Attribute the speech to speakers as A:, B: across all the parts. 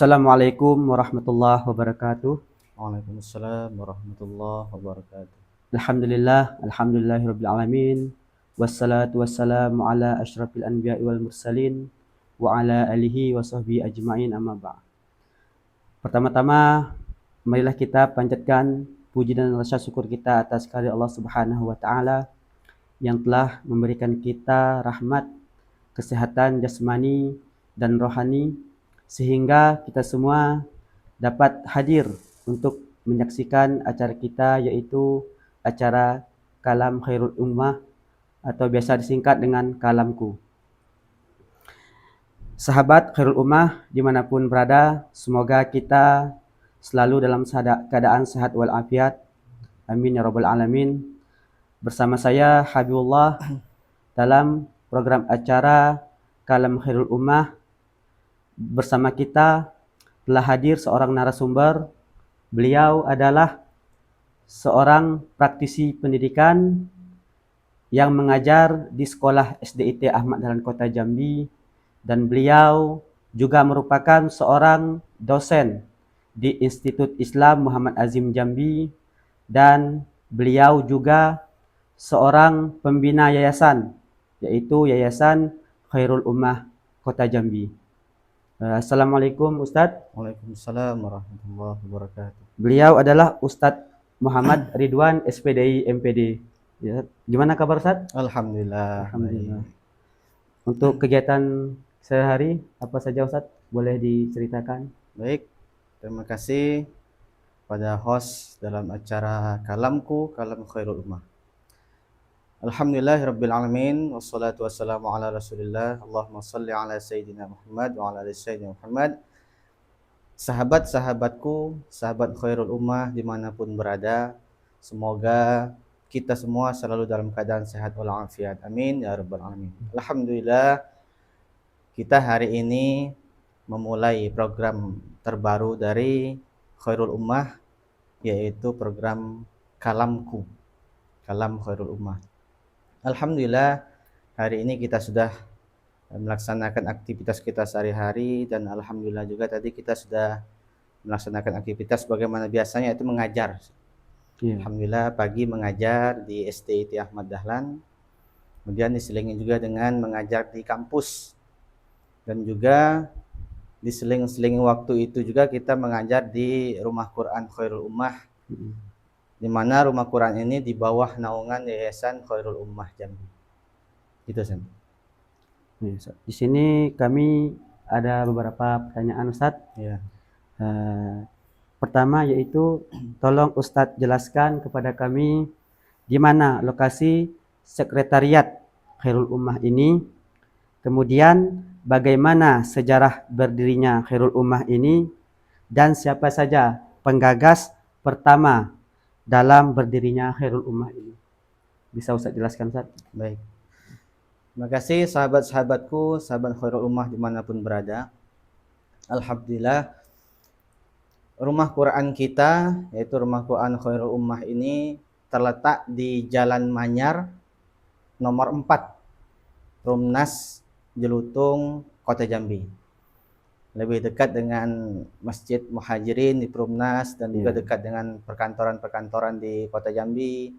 A: Assalamualaikum warahmatullahi wabarakatuh.
B: Waalaikumsalam warahmatullahi wabarakatuh.
A: Alhamdulillahirabbil alamin. Wassalatu wassalamu ala asyrafil anbiya'i wal mursalin wa ala alihi wa sahbihi ajma'in amma ba'd. Pertama-tama, marilah kita panjatkan puji dan rasa syukur kita atas kehadirat Allah Subhanahu wa taala yang telah memberikan kita rahmat, kesehatan jasmani dan rohani sehingga kita semua dapat hadir untuk menyaksikan acara kita, yaitu acara Kalam Khairul Ummah atau biasa disingkat dengan Kalamku. Sahabat Khairul Ummah dimanapun berada, semoga kita selalu dalam keadaan sehat walafiat. Amin ya rabbal alamin. Bersama saya Habibullah dalam program acara Kalam Khairul Ummah. Bersama kita telah hadir seorang narasumber. Beliau adalah seorang praktisi pendidikan yang mengajar di sekolah SDIT Ahmad Dahlan Kota Jambi, dan beliau juga merupakan seorang dosen di Institut Islam Muhammad Azim Jambi, dan beliau juga seorang pembina yayasan, yaitu Yayasan Khairul Ummah Kota Jambi. Assalamualaikum Ustadz.
B: Waalaikumsalam warahmatullahi wabarakatuh.
A: Beliau adalah Ustadz Muhammad Ridwan SPDI MPD. Ya, gimana kabar Ustadz?
B: Alhamdulillah.
A: Alhamdulillah. Untuk kegiatan sehari-hari apa saja Ustadz? Boleh diceritakan?
B: Baik, terima kasih pada host dalam acara Kalamku, Kalam Khairul Ummah. Alhamdulillahirabbil alamin wassalatu wassalamu ala Rasulillah. Allahumma shalli ala sayyidina Muhammad wa ala ali sayyidina Muhammad. Sahabat-sahabatku, sahabat Khairul Ummah dimanapun berada, semoga kita semua selalu dalam keadaan sehat walafiat. Amin ya rabbal alamin. Alhamdulillah, kita hari ini memulai program terbaru dari Khairul Ummah, yaitu program Kalamku, Kalam Khairul Ummah. Alhamdulillah, hari ini kita sudah melaksanakan aktivitas kita sehari-hari, dan alhamdulillah juga tadi kita sudah melaksanakan aktivitas bagaimana biasanya, itu mengajar.
A: Iya.
B: Alhamdulillah pagi mengajar di SDIT Ahmad Dahlan, kemudian diselingi juga dengan mengajar di kampus, dan juga diseling-selingi waktu itu juga kita mengajar di Rumah Quran Khairul Ummah, di mana Rumah Quran ini di bawah naungan Yayasan Khairul Ummah Jambi. Gitu San.
A: Di sini kami ada beberapa pertanyaan Ustadz.
B: Ya.
A: Pertama yaitu, tolong Ustadz jelaskan kepada kami di mana lokasi sekretariat Khairul Ummah ini, kemudian bagaimana sejarah berdirinya Khairul Ummah ini, dan siapa saja penggagas pertama dalam berdirinya Khairul Ummah ini. Bisa Ustadz jelaskan Ustadz?
B: Baik. Terima kasih sahabat-sahabatku, sahabat Khairul Ummah dimanapun berada. Alhamdulillah, rumah Quran kita, yaitu Rumah Quran Khairul Ummah ini terletak di Jalan Manyar nomor 4, Rumnas Jelutung, Kota Jambi. Lebih dekat dengan Masjid Muhajirin di Perumnas, dan juga dekat dengan perkantoran-perkantoran di Kota Jambi,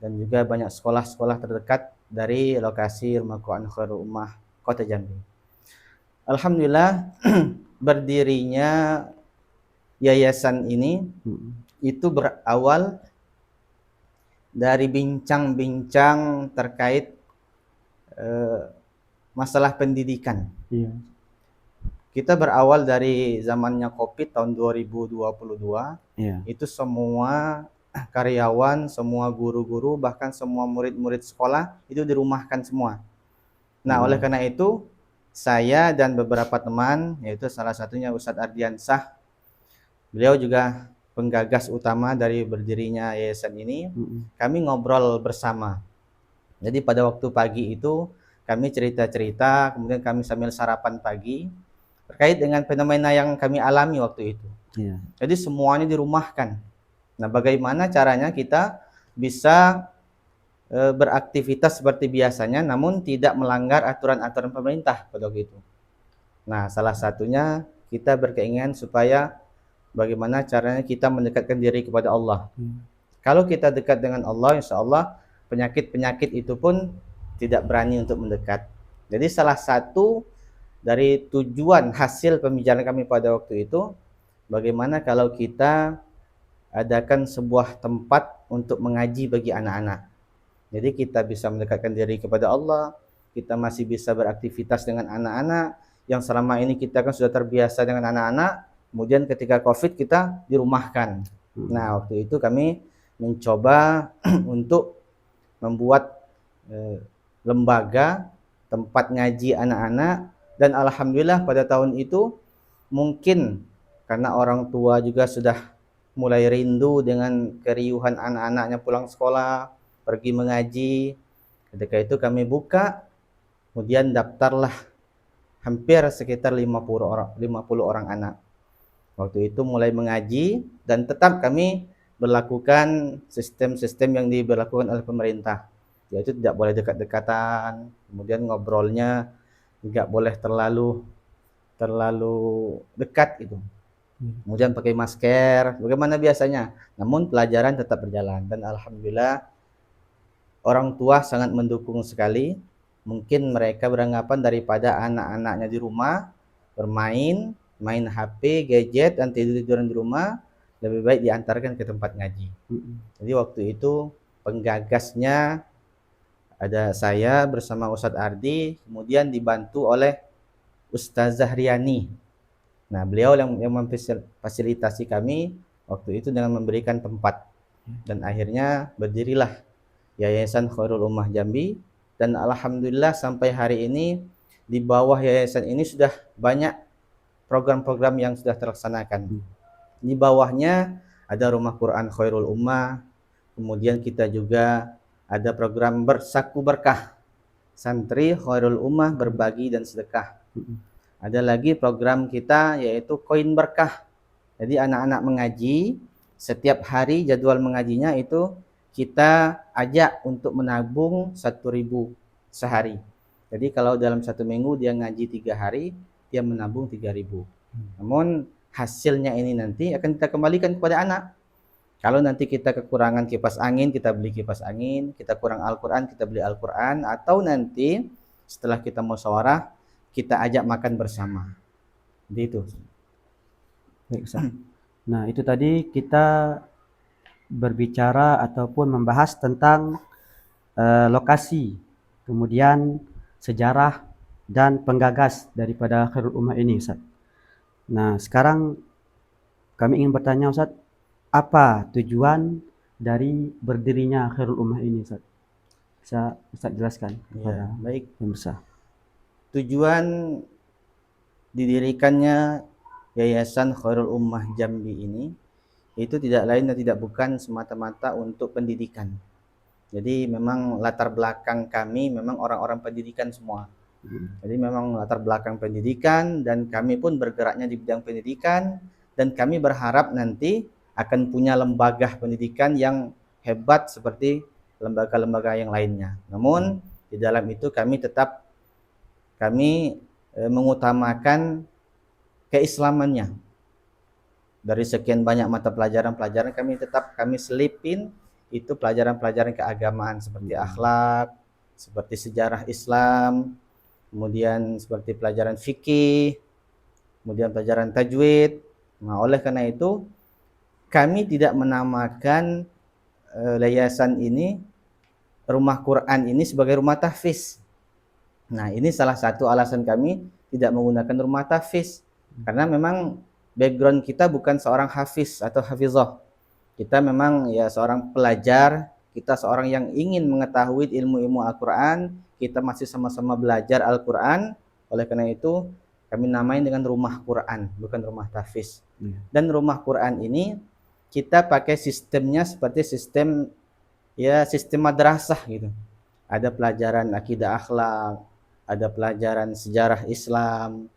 B: dan juga banyak sekolah-sekolah terdekat dari lokasi Rumah Quran Khairul Ummah Kota Jambi. Alhamdulillah, berdirinya yayasan ini itu berawal dari bincang-bincang terkait masalah pendidikan.
A: Iya.
B: Kita berawal dari zamannya COVID tahun 2022.
A: Iya.
B: Itu semua karyawan, semua guru-guru, bahkan semua murid-murid sekolah itu dirumahkan semua. Nah, oleh karena itu saya dan beberapa teman, yaitu salah satunya Ustadz Ardiansah, beliau juga penggagas utama dari berdirinya yayasan ini, kami ngobrol bersama. Jadi pada waktu pagi itu kami cerita-cerita, kemudian kami sambil sarapan pagi terkait dengan fenomena yang kami alami waktu itu.
A: Iya.
B: Jadi semuanya dirumahkan. Nah, bagaimana caranya kita bisa beraktivitas seperti biasanya, namun tidak melanggar aturan-aturan pemerintah pada waktu itu. Nah, salah satunya kita berkeinginan supaya bagaimana caranya kita mendekatkan diri kepada Allah. Kalau kita dekat dengan Allah, insya Allah penyakit-penyakit itu pun tidak berani untuk mendekat. Jadi salah satu dari tujuan hasil pembicaraan kami pada waktu itu, bagaimana kalau kita adakan sebuah tempat untuk mengaji bagi anak-anak. Jadi kita bisa mendekatkan diri kepada Allah, kita masih bisa beraktivitas dengan anak-anak, yang selama ini kita kan sudah terbiasa dengan anak-anak, kemudian ketika COVID kita dirumahkan. Nah, waktu itu kami mencoba untuk membuat lembaga tempat ngaji anak-anak, dan alhamdulillah pada tahun itu mungkin karena orang tua juga sudah mulai rindu dengan keriuhan anak-anaknya pulang sekolah, pergi mengaji. Ketika itu kami buka, kemudian daftarlah hampir sekitar 50 orang anak. Waktu itu mulai mengaji, dan tetap kami berlakukan sistem-sistem yang diberlakukan oleh pemerintah, yaitu tidak boleh dekat-dekatan, kemudian ngobrolnya tidak boleh terlalu dekat gitu. Kemudian pakai masker, bagaimana biasanya. Namun pelajaran tetap berjalan, dan alhamdulillah orang tua sangat mendukung sekali. Mungkin mereka beranggapan daripada anak-anaknya di rumah bermain, main HP, gadget, dan tidur-tiduran di rumah, lebih baik diantarkan ke tempat ngaji. Jadi waktu itu penggagasnya ada saya bersama Ustadz Ardi, kemudian dibantu oleh Ustazah Riani. Nah, beliau yang memfasilitasi kami waktu itu dengan memberikan tempat, dan akhirnya berdirilah Yayasan Khairul Ummah Jambi. Dan alhamdulillah sampai hari ini di bawah yayasan ini sudah banyak program-program yang sudah terlaksanakan. Di bawahnya ada Rumah Quran Khairul Ummah, kemudian kita juga ada program Bersaku Berkah, Santri Khairul Ummah Berbagi dan Sedekah. Ada lagi program kita yaitu Koin Berkah. Jadi anak-anak mengaji, setiap hari jadwal mengajinya itu kita ajak untuk menabung 1.000 sehari. Jadi kalau dalam 1 minggu dia ngaji 3 hari, dia menabung 3.000. Namun hasilnya ini nanti akan kita kembalikan kepada anak. Kalau nanti kita kekurangan kipas angin, kita beli kipas angin. Kita kurang Al-Quran, kita beli Al-Quran. Atau nanti setelah kita musyawarah, kita ajak makan bersama. Jadi itu.
A: Baik, Ustaz. Nah, itu tadi kita berbicara ataupun membahas tentang lokasi, kemudian sejarah dan penggagas daripada Khairul Ummah ini, Ustaz. Nah, sekarang kami ingin bertanya, Ustaz, apa tujuan dari berdirinya Khairul Ummah ini, Ustaz? Bisa Ustaz jelaskan kepada
B: baik.
A: pemirsa.
B: Tujuan didirikannya Yayasan Khairul Ummah Jambi ini itu tidak lain dan tidak bukan semata-mata untuk pendidikan. Jadi memang latar belakang kami memang orang-orang pendidikan semua. Jadi memang latar belakang pendidikan, dan kami pun bergeraknya di bidang pendidikan, dan kami berharap nanti akan punya lembaga pendidikan yang hebat seperti lembaga-lembaga yang lainnya. Namun di dalam itu kami mengutamakan keislamannya. Dari sekian banyak mata pelajaran kami selipin itu pelajaran-pelajaran keagamaan seperti akhlak, seperti sejarah Islam, kemudian seperti pelajaran fikih, kemudian pelajaran tajwid. Nah, oleh karena itu kami tidak menamakan yayasan ini, Rumah Quran ini, sebagai rumah tahfiz. Nah, ini salah satu alasan kami tidak menggunakan rumah tahfiz, karena memang background kita bukan seorang hafiz atau hafizah. Kita memang ya seorang pelajar, kita seorang yang ingin mengetahui ilmu-ilmu Al-Quran, kita masih sama-sama belajar Al-Quran. Oleh karena itu kami namain dengan Rumah Quran, bukan rumah tahfiz. Dan Rumah Quran ini kita pakai sistemnya seperti sistem madrasah gitu. Ada pelajaran akidah akhlak, ada pelajaran sejarah Islam,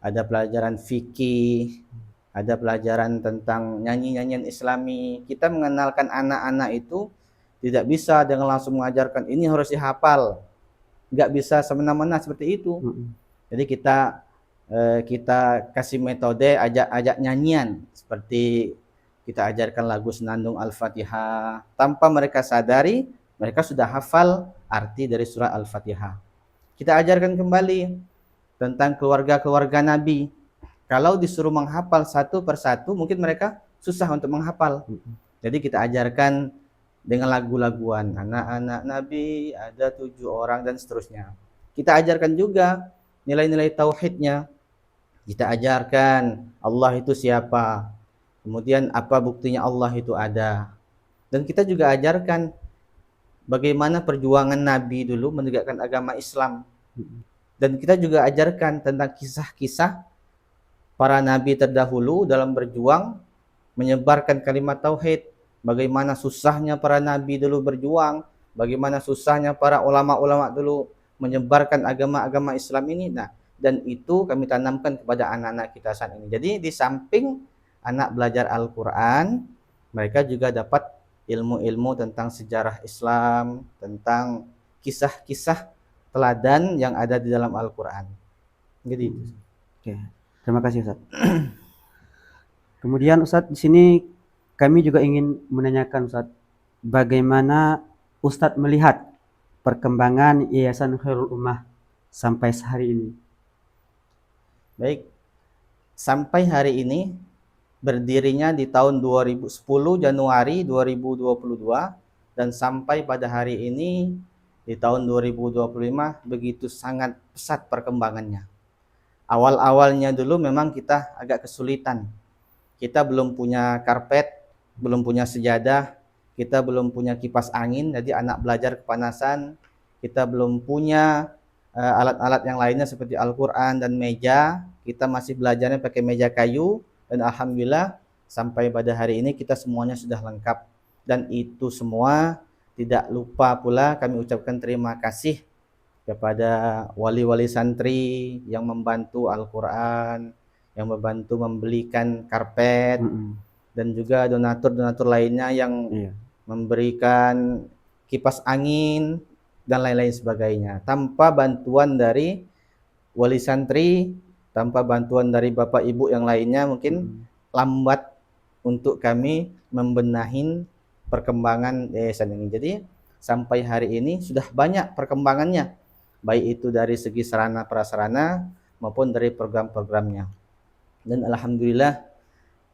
B: ada pelajaran fikih, ada pelajaran tentang nyanyi-nyanyian Islami. Kita mengenalkan anak-anak itu tidak bisa dengan langsung mengajarkan ini harus dihafal. Nggak bisa semena-mena seperti itu. Jadi kita kita kasih metode ajak nyanyian, seperti kita ajarkan lagu Senandung Al-Fatihah, tanpa mereka sadari mereka sudah hafal arti dari surah Al-Fatihah. Kita ajarkan kembali tentang keluarga-keluarga Nabi. Kalau disuruh menghafal satu persatu, mungkin mereka susah untuk menghafal. Jadi kita ajarkan dengan lagu-laguan, anak-anak Nabi ada 7 orang dan seterusnya. Kita ajarkan juga nilai-nilai tauhidnya. Kita ajarkan Allah itu siapa, kemudian apa buktinya Allah itu ada. Dan kita juga ajarkan bagaimana perjuangan Nabi dulu menegakkan agama Islam. Dan kita juga ajarkan tentang kisah-kisah para Nabi terdahulu dalam berjuang menyebarkan kalimat tauhid. Bagaimana susahnya para Nabi dulu berjuang, bagaimana susahnya para ulama-ulama dulu menyebarkan agama-agama Islam ini. Nah, dan itu kami tanamkan kepada anak-anak kita saat ini. Jadi di samping anak belajar Al-Quran, mereka juga dapat ilmu-ilmu tentang sejarah Islam, tentang kisah-kisah teladan yang ada di dalam Al-Quran. Jadi itu.
A: Oke, terima kasih Ustaz. Kemudian Ustaz, di sini kami juga ingin menanyakan Ustaz, bagaimana Ustaz melihat perkembangan Yayasan Khairul Ummah sampai hari ini?
B: Baik, sampai hari ini berdirinya di tahun 2010 Januari 2022 dan sampai pada hari ini di tahun 2025 begitu sangat pesat perkembangannya. Awal-awalnya dulu memang kita agak kesulitan. Kita belum punya karpet, belum punya sejadah, kita belum punya kipas angin, jadi anak belajar kepanasan. Kita belum punya alat-alat yang lainnya seperti Al-Quran dan meja. Kita masih belajarnya pakai meja kayu, dan alhamdulillah sampai pada hari ini kita semuanya sudah lengkap. Dan itu semua tidak lupa pula kami ucapkan terima kasih kepada wali-wali santri yang membantu Al-Quran, yang membantu membelikan karpet, dan juga donatur-donatur lainnya yang memberikan kipas angin dan lain-lain sebagainya. Tanpa bantuan dari wali santri, tanpa bantuan dari bapak ibu yang lainnya, mungkin lambat untuk kami membenahin perkembangan yayasan ini. Jadi sampai hari ini sudah banyak perkembangannya, baik itu dari segi sarana prasarana maupun dari program-programnya. Dan alhamdulillah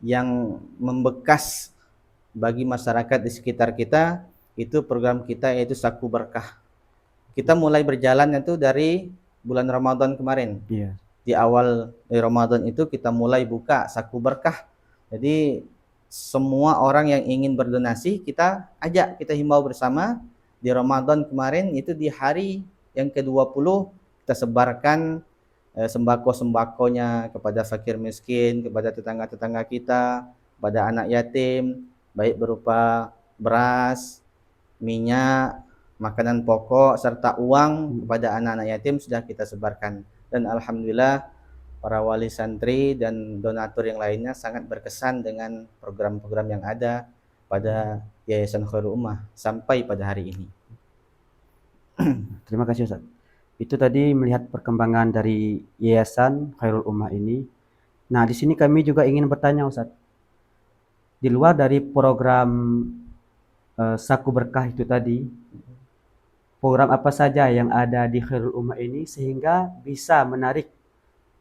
B: yang membekas bagi masyarakat di sekitar kita itu program kita, yaitu Saku Berkah. Kita mulai berjalan itu dari bulan Ramadan kemarin. Di awal Ramadan itu kita mulai buka Saku Berkah. Jadi semua orang yang ingin berdonasi kita ajak, kita himbau bersama. Di Ramadan kemarin itu di hari yang ke-20 kita sebarkan sembako-sembakonya kepada fakir miskin, kepada tetangga-tetangga kita, kepada anak yatim, baik berupa beras, minyak, makanan pokok, serta uang kepada anak-anak yatim sudah kita sebarkan. Dan alhamdulillah para wali santri dan donatur yang lainnya sangat berkesan dengan program-program yang ada pada Yayasan Khairul Ummah sampai pada hari ini.
A: Terima kasih Ustaz. Itu tadi melihat perkembangan dari Yayasan Khairul Ummah ini. Nah, di sini kami juga ingin bertanya Ustaz. Di luar dari program Saku Berkah itu tadi, program apa saja yang ada di Khairul Ummah ini sehingga bisa menarik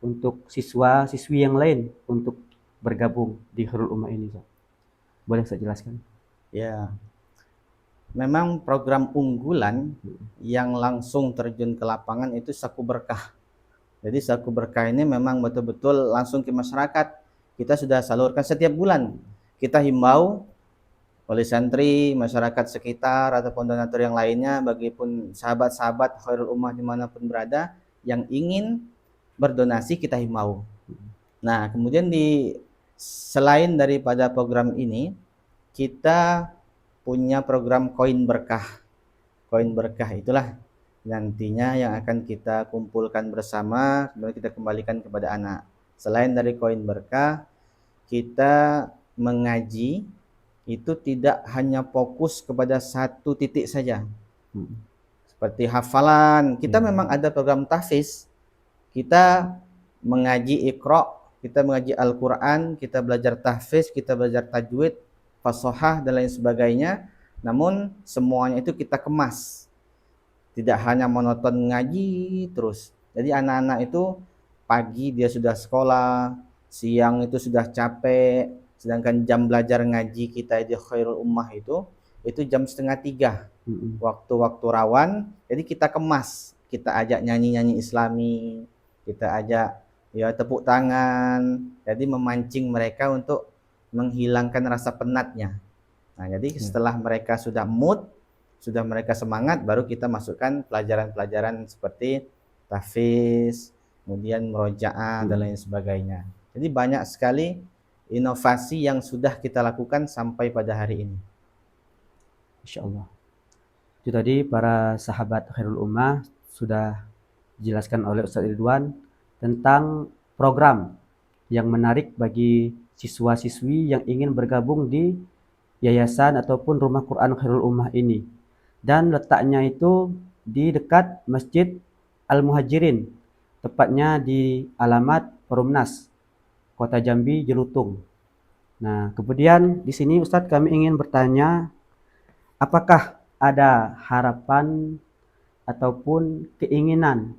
A: untuk siswa-siswi yang lain untuk bergabung di Khairul Ummah ini, Ustaz? Boleh saya jelaskan?
B: Ya. Memang program unggulan yang langsung terjun ke lapangan itu Saku Berkah. Jadi Saku Berkah ini memang betul-betul langsung ke masyarakat. Kita sudah salurkan setiap bulan. Kita himbau oleh santri, masyarakat sekitar ataupun donatur yang lainnya, bagipun sahabat-sahabat Khairul Ummah dimanapun berada yang ingin berdonasi, kita himbau. Nah, kemudian selain daripada program ini, kita punya program Koin Berkah. Koin Berkah itulah nantinya yang akan kita kumpulkan bersama, kemudian kita kembalikan kepada anak. Selain dari Koin Berkah, kita mengaji itu tidak hanya fokus kepada satu titik saja. Seperti hafalan, kita memang ada program tahfiz. Kita mengaji Iqra, kita mengaji Al-Quran, kita belajar tahfiz, kita belajar tajwid, fasahah dan lain sebagainya. Namun semuanya itu kita kemas, tidak hanya monoton ngaji terus. Jadi anak-anak itu pagi dia sudah sekolah, siang itu sudah capek, sedangkan jam belajar ngaji kita di Khairul Ummah itu jam setengah 3, waktu-waktu rawan. Jadi kita kemas, kita ajak nyanyi-nyanyi Islami, kita ajak ya tepuk tangan, jadi memancing mereka untuk menghilangkan rasa penatnya. Nah, jadi setelah mereka sudah mood, sudah mereka semangat, baru kita masukkan pelajaran-pelajaran seperti tahfiz, kemudian murojaah dan lain sebagainya. Jadi banyak sekali inovasi yang sudah kita lakukan sampai pada hari ini.
A: Insya Allah. Itu tadi para sahabat Khairul Ummah sudah dijelaskan oleh Ustadz Ridwan tentang program yang menarik bagi siswa-siswi yang ingin bergabung di yayasan ataupun rumah Quran Khairul Ummah ini. Dan letaknya itu di dekat Masjid Al-Muhajirin, tepatnya di alamat Perumnas, Kota Jambi, Jelutung. Nah, kemudian di sini Ustadz kami ingin bertanya, apakah ada harapan ataupun keinginan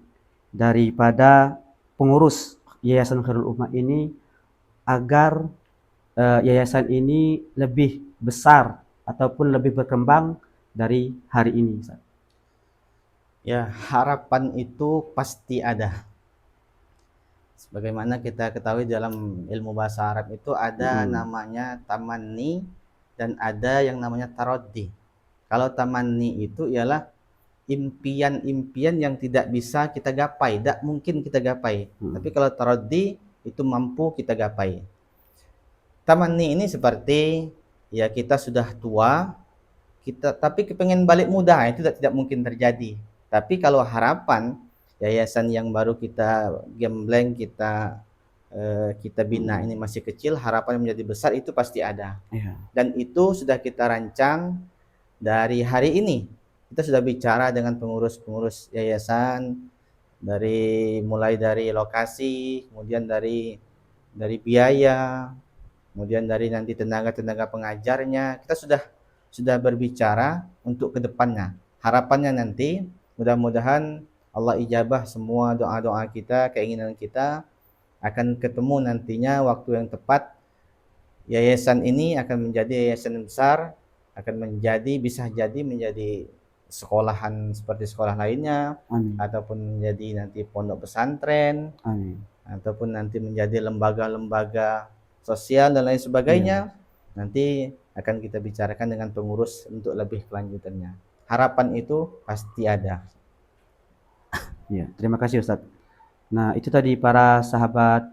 A: daripada pengurus Yayasan Khairul Ummah ini agar yayasan ini lebih besar ataupun lebih berkembang dari hari ini, Ustaz?
B: Ya, harapan itu pasti ada. Sebagaimana kita ketahui dalam ilmu bahasa Arab itu ada namanya tamanni dan ada yang namanya taroddi. Kalau tamanni itu ialah impian-impian yang tidak bisa kita gapai, tidak mungkin kita gapai. Tapi kalau taroddi itu mampu kita gapai. Tamanni ini seperti ya kita sudah tua, kita tapi kepengen balik muda, itu tidak mungkin terjadi. Tapi kalau harapan yayasan yang baru kita gembleng, kita bina ini masih kecil, harapan menjadi besar itu pasti ada. Dan itu sudah kita rancang dari hari ini. Kita sudah bicara dengan pengurus-pengurus yayasan, mulai dari lokasi, kemudian dari biaya, kemudian dari nanti tenaga-tenaga pengajarnya. Kita sudah berbicara untuk kedepannya. Harapannya nanti mudah-mudahan Allah ijabah semua doa-doa kita, keinginan kita, akan ketemu nantinya waktu yang tepat. Yayasan ini akan menjadi yayasan besar, akan bisa jadi menjadi sekolahan seperti sekolah lainnya. Amin. Ataupun menjadi nanti pondok pesantren. Amin. Ataupun nanti menjadi lembaga-lembaga sosial dan lain sebagainya. Nanti akan kita bicarakan dengan pengurus untuk lebih kelanjutannya. Harapan itu pasti ada.
A: Ya, terima kasih Ustadz. Nah, itu tadi para sahabat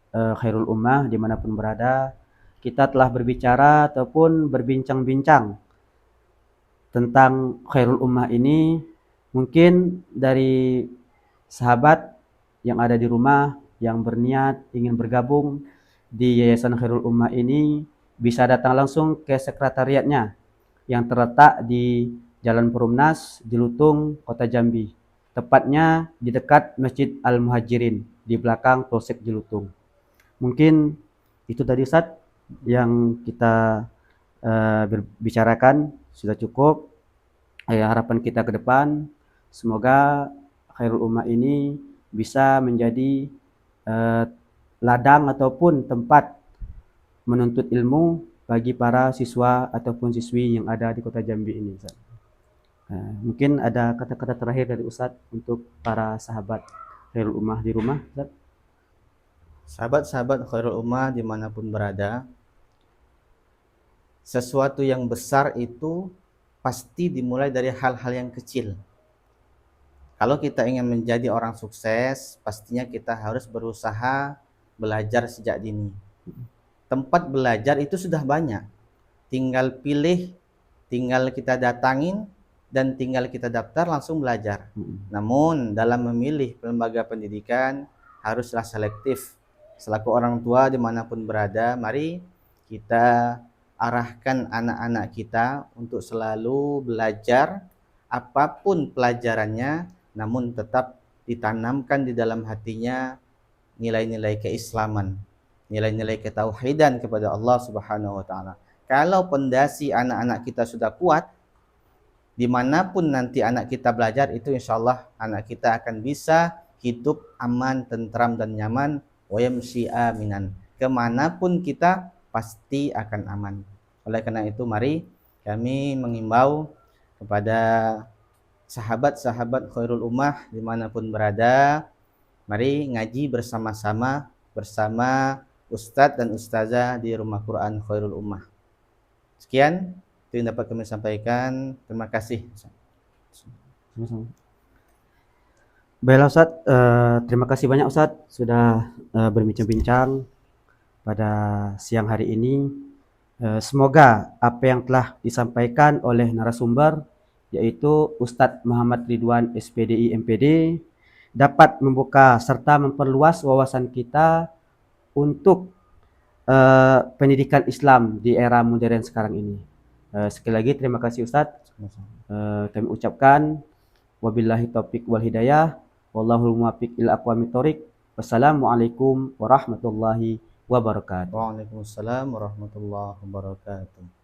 A: Khairul Ummah dimanapun berada, kita telah berbicara ataupun berbincang-bincang tentang Khairul Ummah ini. Mungkin dari sahabat yang ada di rumah yang berniat ingin bergabung di Yayasan Khairul Ummah ini bisa datang langsung ke sekretariatnya yang terletak di Jalan Perumnas, Jelutung, Kota Jambi. Tepatnya di dekat Masjid Al-Muhajirin di belakang Polsek Jelutung. Mungkin itu tadi Ustaz yang kita bicarakan sudah cukup. Harapan kita ke depan semoga Khairul Ummah ini bisa menjadi ladang ataupun tempat menuntut ilmu bagi para siswa ataupun siswi yang ada di Kota Jambi ini, Ustaz. Mungkin ada kata-kata terakhir dari Ustadz untuk para sahabat Khairul Ummah di rumah, Ustadz?
B: Sahabat-sahabat Khairul Ummah dimanapun berada, sesuatu yang besar itu pasti dimulai dari hal-hal yang kecil. Kalau kita ingin menjadi orang sukses, pastinya kita harus berusaha belajar sejak dini. Tempat belajar itu sudah banyak, tinggal pilih, tinggal kita datangin, dan tinggal kita daftar langsung belajar. Namun dalam memilih lembaga pendidikan haruslah selektif. Selaku orang tua dimanapun berada, mari kita arahkan anak-anak kita untuk selalu belajar apapun pelajarannya, namun tetap ditanamkan di dalam hatinya nilai-nilai keislaman, nilai-nilai ketauhidan kepada Allah Subhanahu wa taala. Kalau pondasi anak-anak kita sudah kuat, dimanapun nanti anak kita belajar, itu insya Allah anak kita akan bisa hidup aman, tentram dan nyaman. Wa yamshi aminan, kemanapun kita pasti akan aman. Oleh karena itu mari kami mengimbau kepada sahabat-sahabat khairul ummah dimanapun berada, mari ngaji bersama-sama bersama Ustadz dan Ustazah di Rumah Quran Khairul Ummah. Sekian itu yang dapat kami sampaikan. Terima kasih.
A: Sama-sama. Baiklah Ustadz, terima kasih banyak Ustadz sudah berbincang-bincang pada siang hari ini. Semoga apa yang telah disampaikan oleh narasumber, yaitu Ustadz Muhammad Ridwan SPDI MPD, dapat membuka serta memperluas wawasan kita untuk pendidikan Islam di era modern sekarang ini. Sekali lagi terima kasih Ustadz. Kami ucapkan wabillahi taufiq wal hidayah, wallahul muwaffiq ila aqwamit thoriq. Wassalamualaikum warahmatullahi wabarakatuh.
B: Waalaikumsalam warahmatullahi wabarakatuh.